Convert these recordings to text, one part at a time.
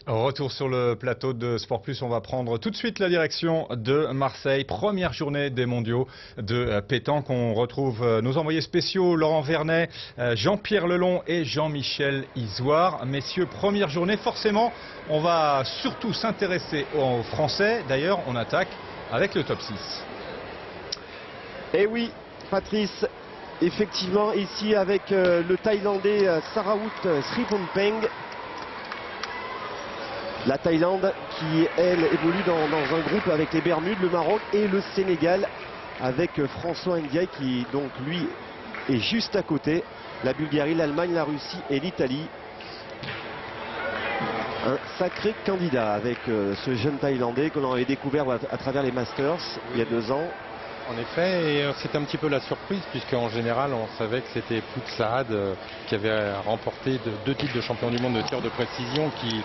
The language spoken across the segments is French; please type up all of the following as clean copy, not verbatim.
Retour sur le plateau de Sport Plus, on va prendre tout de suite la direction de Marseille. Première journée des mondiaux de pétanque. On retrouve nos envoyés spéciaux Laurent Vernet, Jean-Pierre Lelon et Jean-Michel Isoire. Messieurs, première journée, forcément, on va surtout s'intéresser aux Français. D'ailleurs, on attaque avec le top 6. Eh oui, Patrice, effectivement, ici avec le Thaïlandais Sarawut Sriphonpeng. La Thaïlande qui, elle, évolue dans un groupe avec les Bermudes, le Maroc et le Sénégal, avec François Ndiaye qui, donc, lui, est juste à côté. La Bulgarie, l'Allemagne, la Russie et l'Italie. Un sacré candidat avec ce jeune Thaïlandais que l'on avait découvert à travers les Masters il y a 2 ans. En effet, et c'est un petit peu la surprise, puisqu'en général, on savait que c'était Puk Saad qui avait remporté 2 titres de champion du monde de tir de précision qui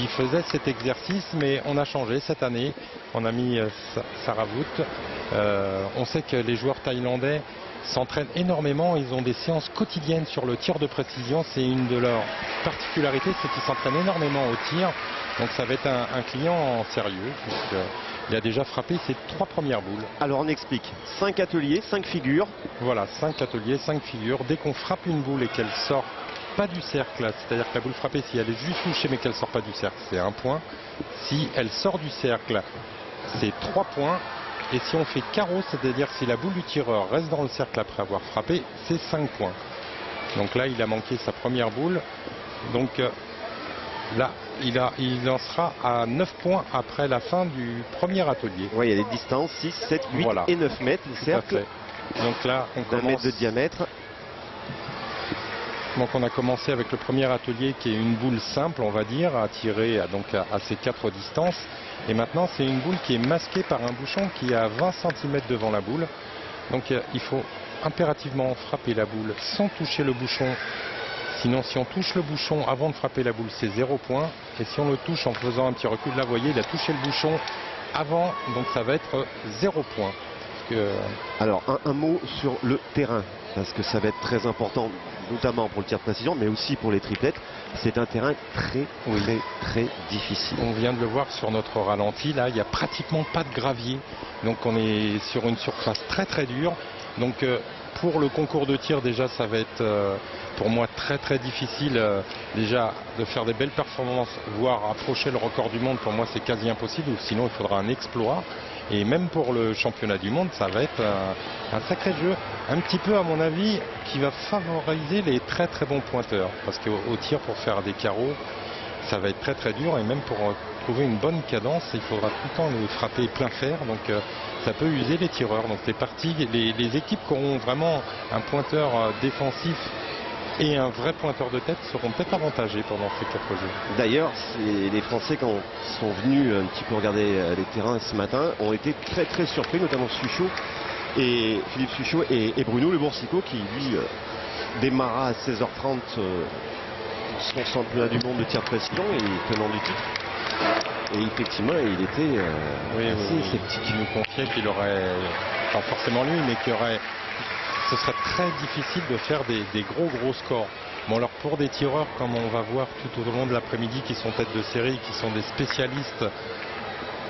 faisait cet exercice, mais on a changé cette année. On a mis Sarawut. On sait que les joueurs thaïlandais s'entraînent énormément. Ils ont des séances quotidiennes sur le tir de précision. C'est une de leurs particularités, c'est qu'ils s'entraînent énormément au tir. Donc ça va être un client sérieux, puisqu'il a déjà frappé ses 3 premières boules. Alors on explique, 5 ateliers, 5 figures. Voilà, 5 ateliers, 5 figures. Dès qu'on frappe une boule et qu'elle sort pas du cercle, c'est-à-dire que la boule frappée, si elle est juste touchée mais qu'elle sort pas du cercle, c'est 1 point. Si elle sort du cercle, c'est 3 points. Et si on fait carreau, c'est-à-dire si la boule du tireur reste dans le cercle après avoir frappé, c'est 5 points. Donc là, il a manqué sa première boule. Donc là, il en sera à 9 points après la fin du premier atelier. Oui, il y a des distances, 6, 7, 8 voilà. Et 9 mètres, le cercle. Donc là, on d'1 mètre de diamètre. Donc on a commencé avec le premier atelier qui est une boule simple, on va dire, à tirer à ces 4 distances. Et maintenant c'est une boule qui est masquée par un bouchon qui est à 20 cm devant la boule. Donc il faut impérativement frapper la boule sans toucher le bouchon. Sinon si on touche le bouchon avant de frapper la boule, c'est 0 point. Et si on le touche en faisant un petit recul, là vous voyez, il a touché le bouchon avant, donc ça va être 0 point. Alors un mot sur le terrain, parce que ça va être très important, notamment pour le tir de précision, mais aussi pour les triplettes. C'est un terrain très difficile. On vient de le voir sur notre ralenti, là, il n'y a pratiquement pas de gravier. Donc on est sur une surface très dure. Donc pour le concours de tir, déjà, ça va être pour moi très difficile déjà de faire des belles performances, voire approcher le record du monde. Pour moi, c'est quasi impossible, sinon il faudra un exploit. Et même pour le championnat du monde, ça va être un sacré jeu, un petit peu à mon avis, qui va favoriser les très bons pointeurs. Parce qu'au tir, pour faire des carreaux, ça va être très dur. Et même pour trouver une bonne cadence, il faudra tout le temps les frapper plein fer. Donc ça peut user les tireurs. Donc les équipes qui auront vraiment un pointeur défensif et un vrai pointeur de tête seront peut-être avantagés pendant ces 4 jeux. D'ailleurs, les Français, quand ils sont venus un petit peu regarder les terrains ce matin, ont été très surpris, notamment Suchot et Philippe Suchot et Bruno Le Boursicot, qui lui démarra à 16h30 son championnat du monde de tir de précision et tenant du titre. Et effectivement, il était assez sceptique. Il nous confiait qu'il aurait, pas forcément lui, mais qu'il aurait... Ce serait très difficile de faire des gros scores. Bon, alors pour des tireurs, comme on va voir tout au long de l'après-midi, qui sont tête de série, qui sont des spécialistes,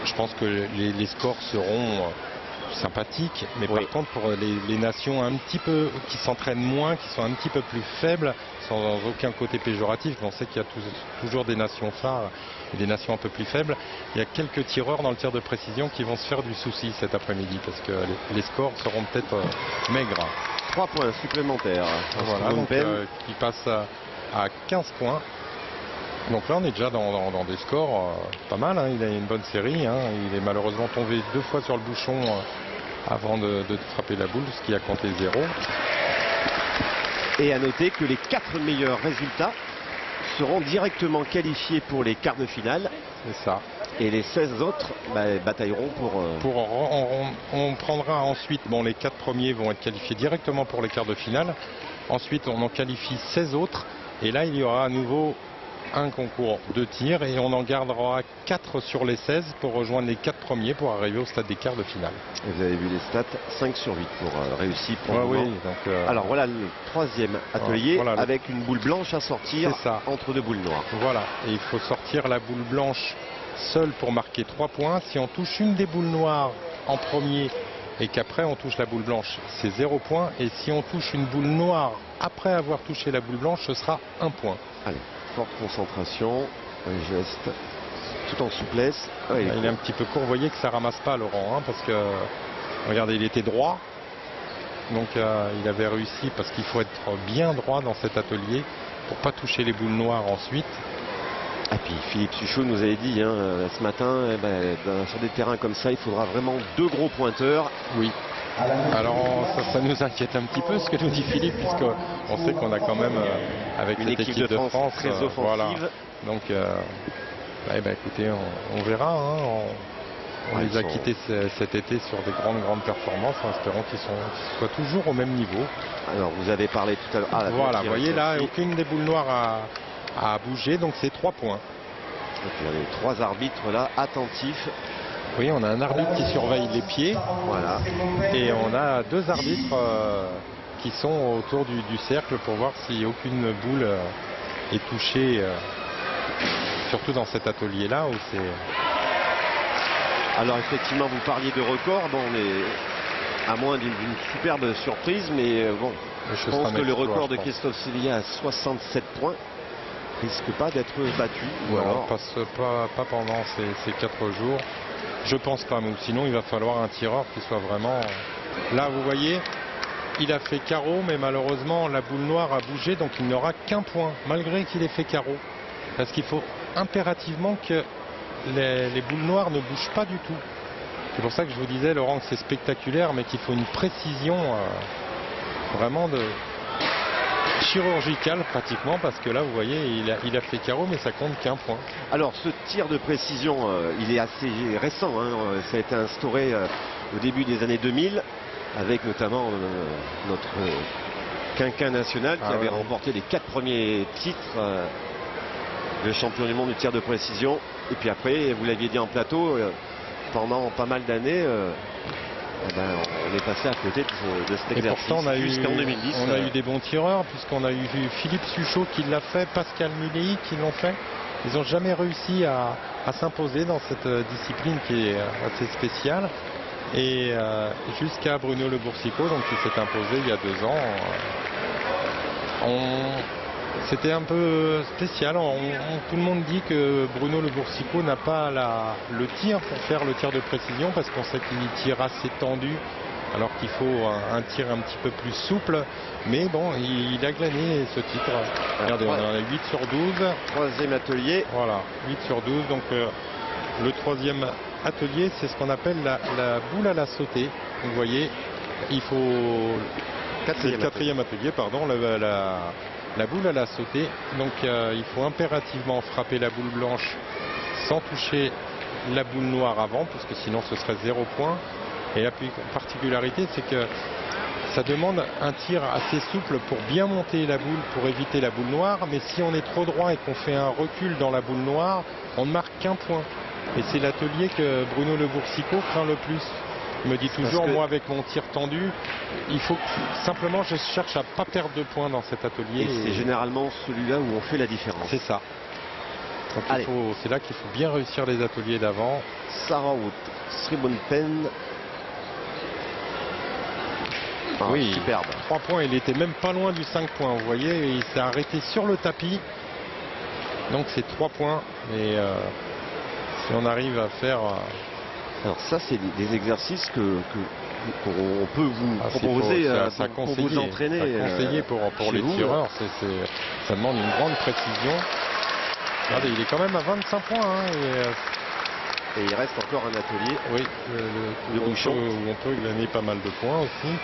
je pense que les scores seront sympathiques. Mais par contre, pour les nations un petit peu qui s'entraînent moins, qui sont un petit peu plus faibles, sans aucun côté péjoratif, on sait qu'il y a toujours des nations phares et des nations un peu plus faibles. Il y a quelques tireurs dans le tir de précision qui vont se faire du souci cet après-midi, parce que les scores seront peut-être maigres. 3 points supplémentaires. Voilà, donc il passe à 15 points. Donc là on est déjà dans des scores pas mal, hein. Il a une bonne série, hein. Il est malheureusement tombé 2 fois sur le bouchon avant de frapper la boule, ce qui a compté 0. Et à noter que les 4 meilleurs résultats seront directement qualifiés pour les quarts de finale. C'est ça. Et les 16 autres batailleront on prendra ensuite, bon, les 4 premiers vont être qualifiés directement pour les quarts de finale. Ensuite on en qualifie 16 autres. Et là il y aura à nouveau un concours de tir et on en gardera 4 sur les 16 pour rejoindre les 4 premiers pour arriver au stade des quarts de finale. Et vous avez vu les stats, 5 sur 8 pour réussir. Oui, donc, alors voilà le troisième atelier voilà, avec une boule blanche à sortir ça. entre deux boules noires. Voilà, et il faut sortir la boule blanche seule pour marquer 3 points. Si on touche une des boules noires en premier et qu'après on touche la boule blanche, c'est 0 point. Et si on touche une boule noire après avoir touché la boule blanche, ce sera 1 point. Allez, forte concentration, un geste, tout en souplesse. Ouais, il est un petit peu court, vous voyez que ça ramasse pas Laurent, hein, parce que, regardez, il était droit. Donc il avait réussi, parce qu'il faut être bien droit dans cet atelier pour pas toucher les boules noires ensuite. Et puis Philippe Suchot nous avait dit ce matin, sur des terrains comme ça, il faudra vraiment 2 gros pointeurs. Oui. Alors ça nous inquiète un petit peu ce que nous dit Philippe, puisqu'on sait qu'on a quand même avec une cette équipe de France très offensive. Voilà. Donc écoutez, on verra. Hein, on les a quittés cet été sur des grandes performances, en espérant qu'ils soient toujours au même niveau. Alors vous avez parlé tout à l'heure. Voilà, vous voyez là, aucune des boules noires a bougé, donc c'est 3 points. Donc il y a les 3 arbitres là, attentifs. Oui, on a un arbitre qui surveille les pieds. Voilà. Et on a 2 arbitres qui sont autour du cercle pour voir si aucune boule est touchée, surtout dans cet atelier-là où c'est... Alors effectivement, vous parliez de record, à moins d'une superbe surprise, mais bon, je pense que le record de Christophe Sévillat à 67 points risque pas d'être battu. Ou alors pas pendant ces 4 jours. Je pense pas, mais sinon il va falloir un tireur qui soit vraiment... Là vous voyez, il a fait carreau, mais malheureusement la boule noire a bougé, donc il n'aura qu'un point, malgré qu'il ait fait carreau. Parce qu'il faut impérativement que les boules noires ne bougent pas du tout. C'est pour ça que je vous disais, Laurent, que c'est spectaculaire, mais qu'il faut une précision vraiment chirurgicale pratiquement, parce que là vous voyez il a fait carreau, mais ça compte qu'un point. Alors ce tir de précision il est assez récent, hein. Ça a été instauré au début des années 2000 avec notamment notre quinquin national qui avait remporté les 4 premiers titres de champion du monde du tir de précision. Et puis après, vous l'aviez dit en plateau, pendant pas mal d'années on est passé à côté de cet exercice. Et pourtant, jusqu'en 2010. On a eu des bons tireurs, puisqu'on a eu Philippe Suchot qui l'a fait, Pascal Muley qui l'ont fait. Ils n'ont jamais réussi à s'imposer dans cette discipline qui est assez spéciale. Et jusqu'à Bruno Le Boursicot, donc qui s'est imposé il y a 2 ans. C'était un peu spécial. Tout le monde dit que Bruno Le Boursicot n'a pas le tir pour faire le tir de précision, parce qu'on sait qu'il tire assez tendu, alors qu'il faut un tir un petit peu plus souple. Mais bon, il a glané ce titre. Regardez, on en a 8 sur 12. Troisième atelier. Voilà, 8 sur 12. Donc le troisième atelier, c'est ce qu'on appelle la boule à la sautée. Vous voyez, il faut... C'est le quatrième atelier, pardon, la boule à la sautée. Donc il faut impérativement frapper la boule blanche sans toucher la boule noire avant, parce que sinon ce serait 0 point. Et la particularité, c'est que ça demande un tir assez souple pour bien monter la boule, pour éviter la boule noire. Mais si on est trop droit et qu'on fait un recul dans la boule noire, on ne marque qu'un point. Et c'est l'atelier que Bruno Le Boursicot craint le plus. Il me dit toujours, moi avec mon tir tendu, il faut que, simplement je cherche à pas perdre de points dans cet atelier. Et c'est généralement celui-là où on fait la différence. C'est ça. Donc c'est là qu'il faut bien réussir les ateliers d'avant. Sarraout, Sribonpen. Oui, superbe. 3 points, il était même pas loin du 5 points, vous voyez, il s'est arrêté sur le tapis. Donc c'est 3 points. Et si on arrive à faire... Alors ça, c'est des exercices qu'on peut vous proposer pour vous entraîner. Conseiller pour les tireurs, ça demande une grande précision. Regardez, il est quand même à 25 points. Hein, et il reste encore un atelier. Oui, le bouchon. Où on peut gagner pas mal de points aussi.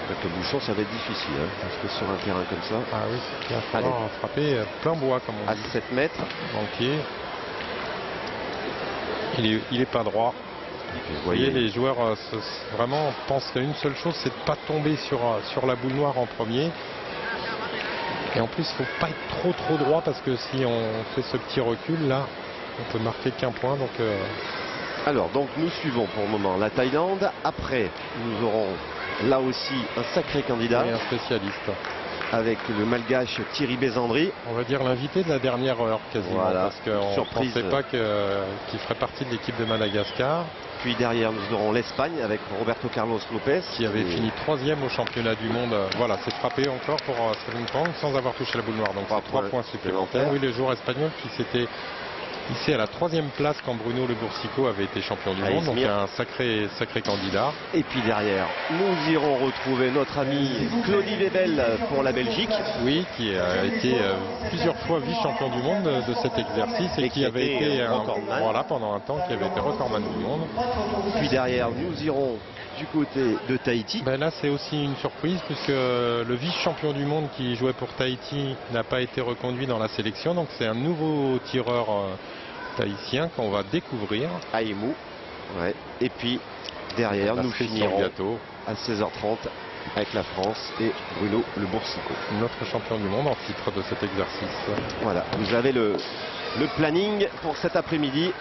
Avec le bouchon, ça va être difficile, hein, parce que sur un terrain comme ça. Ah oui, il va falloir frapper plein bois, comme on dit. À 7 mètres. Banquier. Il est pas droit. Vous voyez, les joueurs vraiment pensent qu'une seule chose, c'est de ne pas tomber sur la boule noire en premier. Et en plus, il ne faut pas être trop droit parce que si on fait ce petit recul là, on peut marquer qu'un point. Donc, Alors, donc nous suivons pour le moment la Thaïlande. Après, nous aurons là aussi un sacré candidat et un spécialiste. avec le malgache Thierry Bézandri. On va dire l'invité de la dernière heure quasiment. Voilà, Parce qu'on ne surprise. pensait pas qu'il ferait partie de l'équipe de Madagascar. Puis derrière, nous aurons l'Espagne avec Roberto Carlos Lopez. Qui avait fini 3e au championnat du monde. Voilà, c'est frappé encore pour Srilanka sans avoir touché la boule noire. Donc 3 points supplémentaires. Oui, le joueur espagnol qui s'était hissé à la 3e place quand Bruno Le Boursico avait été champion du monde. Donc un sacré candidat. Et puis derrière, nous irons retrouver notre ami Claudie Webel pour la Belgique. Oui, qui a été plusieurs fois vice-champion du monde de cet exercice et qui avait été voilà, pendant un temps, qui avait été recordman du monde. Puis derrière, nous irons du côté de Tahiti. Ben là, c'est aussi une surprise puisque le vice-champion du monde qui jouait pour Tahiti n'a pas été reconduit dans la sélection. Donc c'est un nouveau tireur tahitien qu'on va découvrir. Aïmou. Ouais. Et puis derrière, nous finirons à 16h30 avec la France et Bruno Le Boursico. Notre champion du monde en titre de cet exercice. Voilà, vous avez le planning pour cet après-midi.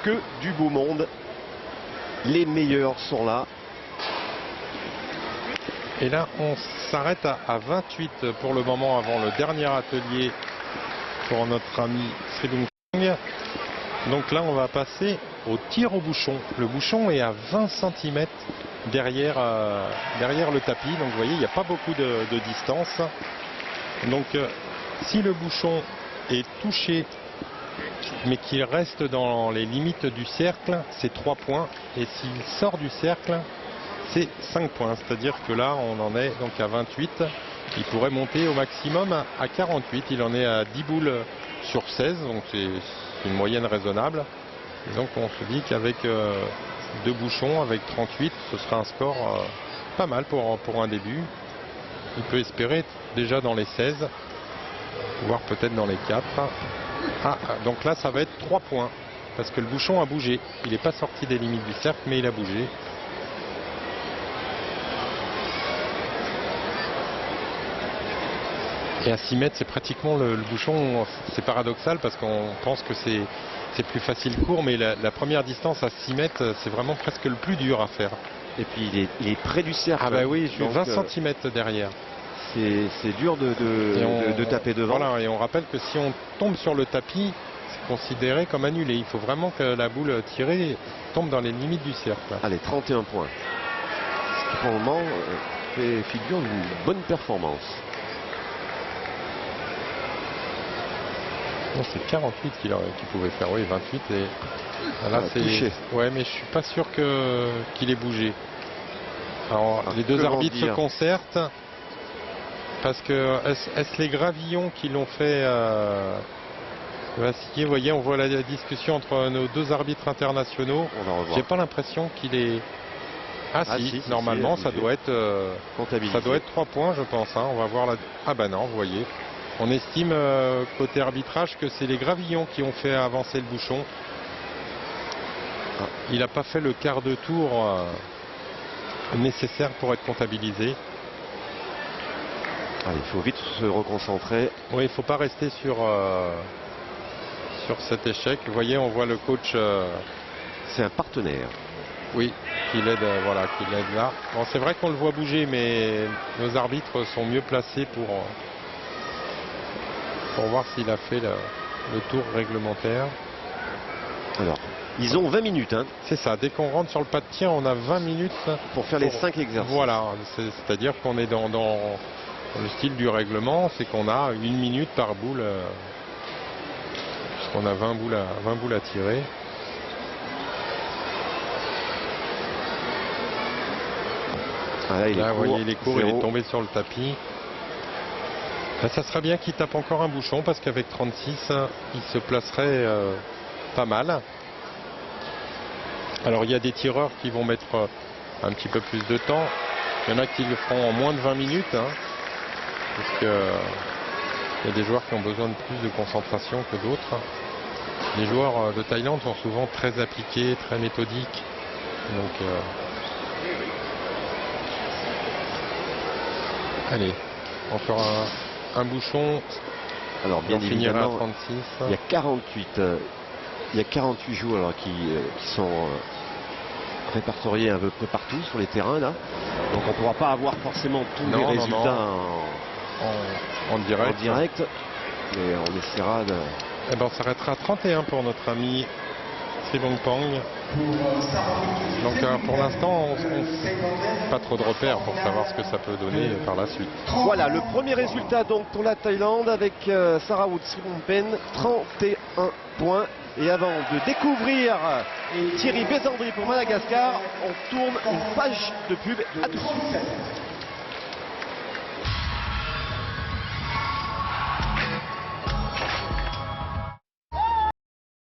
Que du beau monde. Les meilleurs sont là. Et là, on s'arrête à 28 pour le moment avant le dernier atelier pour notre ami Sridung. Donc là, on va passer au tir au bouchon. Le bouchon est à 20 cm derrière le tapis. Donc vous voyez, il n'y a pas beaucoup de distance. Donc si le bouchon est touché, mais qu'il reste dans les limites du cercle, c'est 3 points. Et s'il sort du cercle, c'est 5 points. C'est-à-dire que là, on en est donc à 28. Il pourrait monter au maximum à 48. Il en est à 10 boules sur 16. Donc c'est une moyenne raisonnable. Et donc on se dit qu'avec 2 bouchons, avec 38, ce sera un score pas mal pour un début. Il peut espérer déjà dans les 16, voire peut-être dans les 4. Ah, donc là, ça va être 3 points. Parce que le bouchon a bougé. Il n'est pas sorti des limites du cercle, mais il a bougé. Et à 6 mètres, c'est pratiquement le bouchon. C'est paradoxal parce qu'on pense que c'est plus facile court, mais la première distance à 6 mètres, c'est vraiment presque le plus dur à faire. Et puis il est près du cercle. Ah bah oui, je suis 20 cm derrière. C'est dur de taper devant. Voilà, et on rappelle que si on tombe sur le tapis, c'est considéré comme annulé. Il faut vraiment que la boule tirée tombe dans les limites du cercle. Allez, 31 points. Ce qui pour le moment fait figure d'une bonne performance. Non, c'est 48 qu'il pouvait faire, oui, 28 et là c'est touché. Ouais, mais je suis pas sûr qu'il ait bougé. Alors les deux arbitres se concertent parce que est-ce les gravillons qui l'ont fait vaciller? Vous voyez, on voit la discussion entre nos deux arbitres internationaux. J'ai pas l'impression qu'il est. Si, normalement ça doit être 3 points, je pense. Hein. On va voir la. Ah bah non, vous voyez. On estime côté arbitrage que c'est les gravillons qui ont fait avancer le bouchon. Il n'a pas fait le quart de tour nécessaire pour être comptabilisé. Il faut vite se reconcentrer. Oui, il ne faut pas rester sur cet échec. Vous voyez, on voit le coach. C'est un partenaire. Oui, qui l'aide là. Bon, c'est vrai qu'on le voit bouger, mais nos arbitres sont mieux placés pour voir s'il a fait le tour réglementaire. Alors, ils ont 20 minutes. Hein. C'est ça, dès qu'on rentre sur le pas de tir, on a 20 minutes. Pour faire les 5 exercices. Voilà, c'est-à-dire qu'on est dans le style du règlement, c'est qu'on a 1 minute par boule. Puisqu'on a 20 boules à tirer. Là, vous voyez, il est court, il est tombé sur le tapis. Là, ça serait bien qu'il tape encore un bouchon parce qu'avec 36, il se placerait pas mal. Alors il y a des tireurs qui vont mettre un petit peu plus de temps. Il y en a qui le feront en moins de 20 minutes. Hein, parce que il y a des joueurs qui ont besoin de plus de concentration que d'autres. Les joueurs de Thaïlande sont souvent très appliqués, très méthodiques. Donc allez, encore un bouchon. Alors bien On finira à évidemment, 36. il y a 48 joueurs qui sont répertoriés un peu près partout sur les terrains là. Donc on ne pourra pas avoir forcément tous les résultats en direct. en direct. Mais on essaiera de... Eh ben, on s'arrêtera à 31 pour notre ami Sribongpang. Donc pour l'instant, pas trop de repères pour savoir ce que ça peut donner par la suite. Voilà le premier résultat donc pour la Thaïlande avec Sarawut Sribongpen, 31 points. Et avant de découvrir Thierry Bézandri pour Madagascar, on tourne une page de pub. À tout de suite.